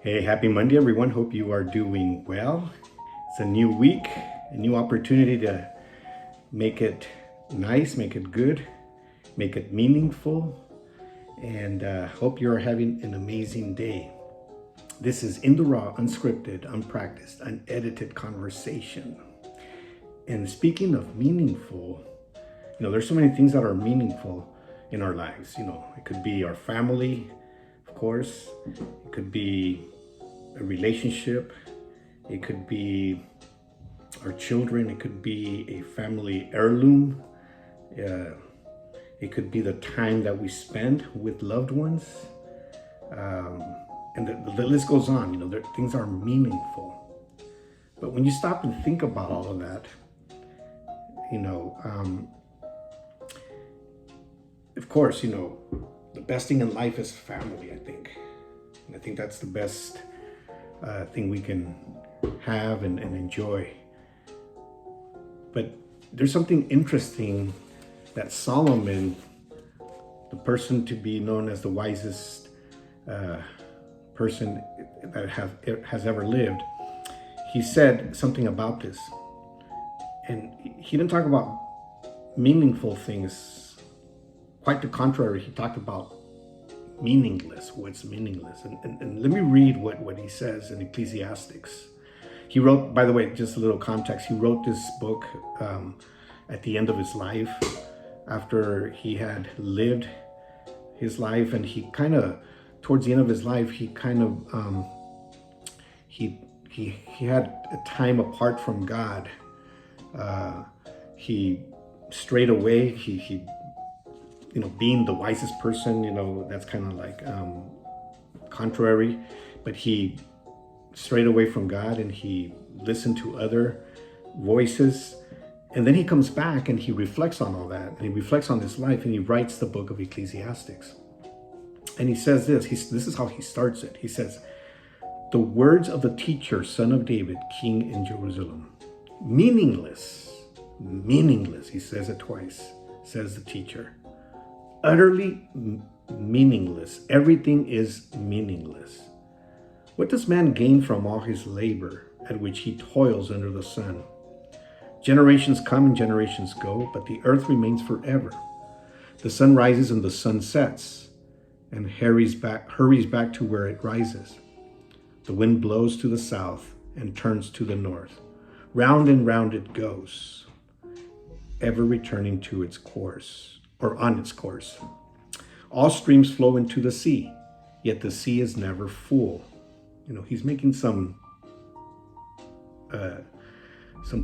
Hey, happy Monday, everyone. Hope you are doing well. It's a new week, a new opportunity to make it nice, make it good, make it meaningful, and hope you're having an amazing day. This is In the Raw, unscripted, unpracticed, unedited conversation. And speaking of meaningful, there's so many things that are meaningful in our lives. It could be our family, of course, it could be a relationship, it could be our children, it could be a family heirloom, it could be the time that we spend with loved ones, and the list goes on. Things are meaningful. But when you stop and think about all of that, of course, the best thing in life is family, I think. And I think that's the best thing we can have and enjoy. But there's something interesting that Solomon, the person to be known as the wisest person that has ever lived, he said something about this. And he didn't talk about meaningful things. Quite the contrary, he talked about meaningless, what's meaningless. And let me read what he says in Ecclesiastics. He wrote, by the way, just a little context, he wrote this book at the end of his life, after he had lived his life, and he kind of, towards the end of his life, he kind of, he had a time apart from God. He strayed away, he being the wisest person, that's kind of like contrary, but he strayed away from God and he listened to other voices. And then he comes back and he reflects on all that, and he reflects on his life, and he writes the book of Ecclesiastics. And he says this is how he starts it. He says, "The words of the teacher, son of David, king in Jerusalem. Meaningless, he says it twice, says the teacher. Utterly meaningless. Everything is meaningless. What does man gain from all his labor at which he toils under the sun? Generations come and generations go, but the earth remains forever. The sun rises and the sun sets, and hurries back to where it rises. The wind blows to the south and turns to the north. Round and round it goes, ever returning to its course, or on its course. All streams flow into the sea, yet the sea is never full." He's making some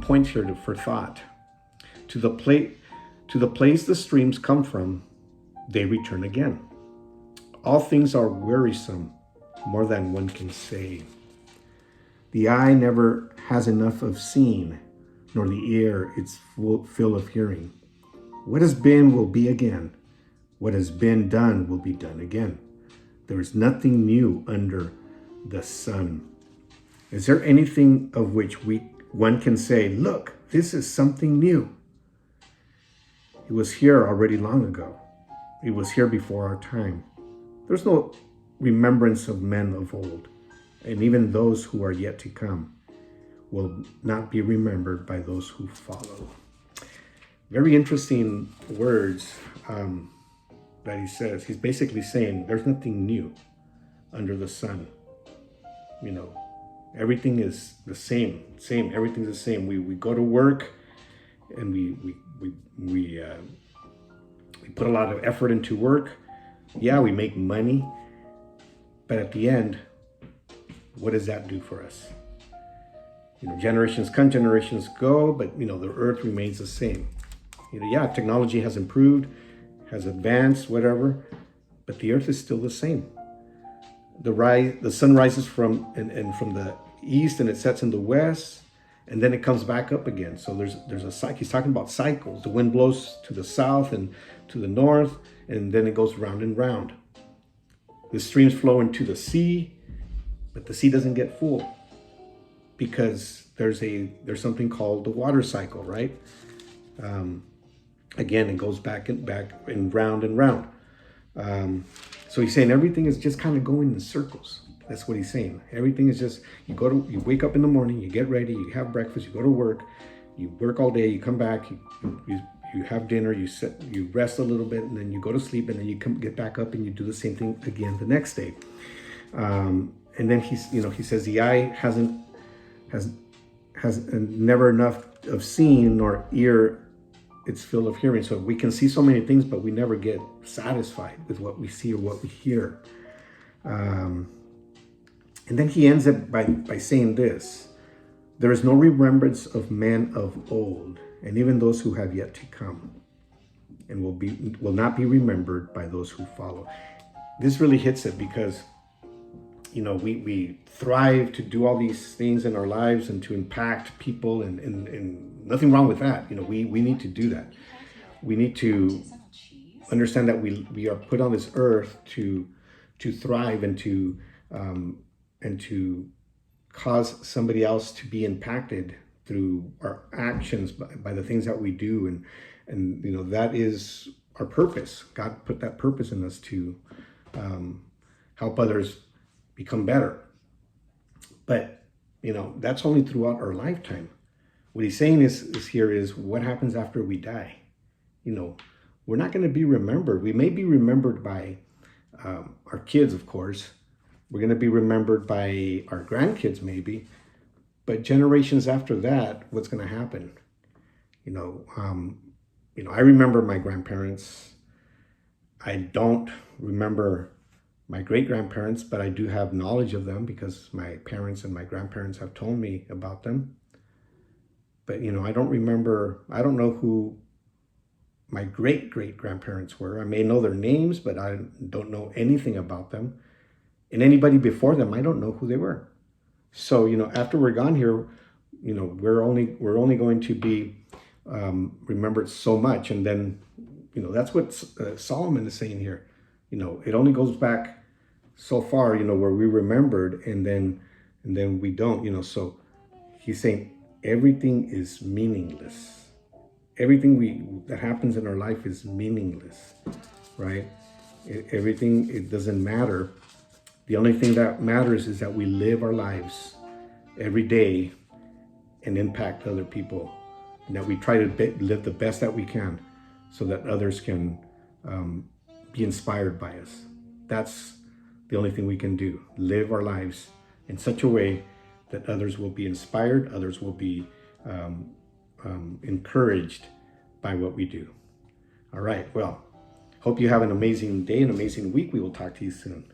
points here for thought. To the place the streams come from, they return again. All things are wearisome, more than one can say. The eye never has enough of seeing, nor the ear its fill of hearing. What has been will be again. What has been done will be done again. There is nothing new under the sun. Is there anything of which one can say, "Look, this is something new"? It was here already long ago. It was here before our time. There's no remembrance of men of old, and even those who are yet to come will not be remembered by those who follow. Very interesting words that he says. He's basically saying there's nothing new under the sun. Everything is the same. Everything's the same. We go to work, and we put a lot of effort into work. Yeah, we make money, but at the end, what does that do for us? Generations come, generations go, but the earth remains the same. Yeah, technology has improved, has advanced, whatever, but the earth is still the same. The sun rises from the east and it sets in the west, and then it comes back up again. So there's a cycle. He's talking about cycles. The wind blows to the south and to the north, and then it goes round and round. The streams flow into the sea, but the sea doesn't get full because there's something called the water cycle, right? Again, it goes back and round and round. So he's saying everything is just kind of going in circles. That's what he's saying. Everything is just, you wake up in the morning, you get ready, you have breakfast, you go to work, you work all day, you come back, you have dinner, you rest a little bit, and then you go to sleep, and then you get back up and you do the same thing again the next day. And then he says the eye has never enough of seeing, nor ear its fill of hearing. So we can see so many things, but we never get satisfied with what we see or what we hear. And then he ends it by saying this: there is no remembrance of men of old, and even those who have yet to come, and will not be remembered by those who follow. This really hits it because, we thrive to do all these things in our lives and to impact people, and nothing wrong with that. We need to do that. We need to understand that we are put on this earth to thrive and to cause somebody else to be impacted through our actions by the things that we do, and that is our purpose. God put that purpose in us to help others become better. But that's only throughout our lifetime. What he's saying is here is what happens after we die. We're not going to be remembered. We may be remembered by our kids, of course. We're going to be remembered by our grandkids, maybe. But generations after that, what's going to happen? I remember my grandparents. I don't remember my great-grandparents, but I do have knowledge of them because my parents and my grandparents have told me about them. But, I don't know who my great-great-grandparents were. I may know their names, but I don't know anything about them. And anybody before them, I don't know who they were. So, after we're gone here, we're only going to be remembered so much. And then, that's what Solomon is saying here. It only goes back so far, where we remembered, and then we don't, so he's saying everything is meaningless. Everything that happens in our life is meaningless, right? It doesn't matter. The only thing that matters is that we live our lives every day and impact other people, and that we try to live the best that we can so that others can be inspired by us. That's the only thing we can do. Live our lives in such a way that others will be inspired, others will be encouraged by what we do. All right, well, hope you have an amazing day, an amazing week. We will talk to you soon.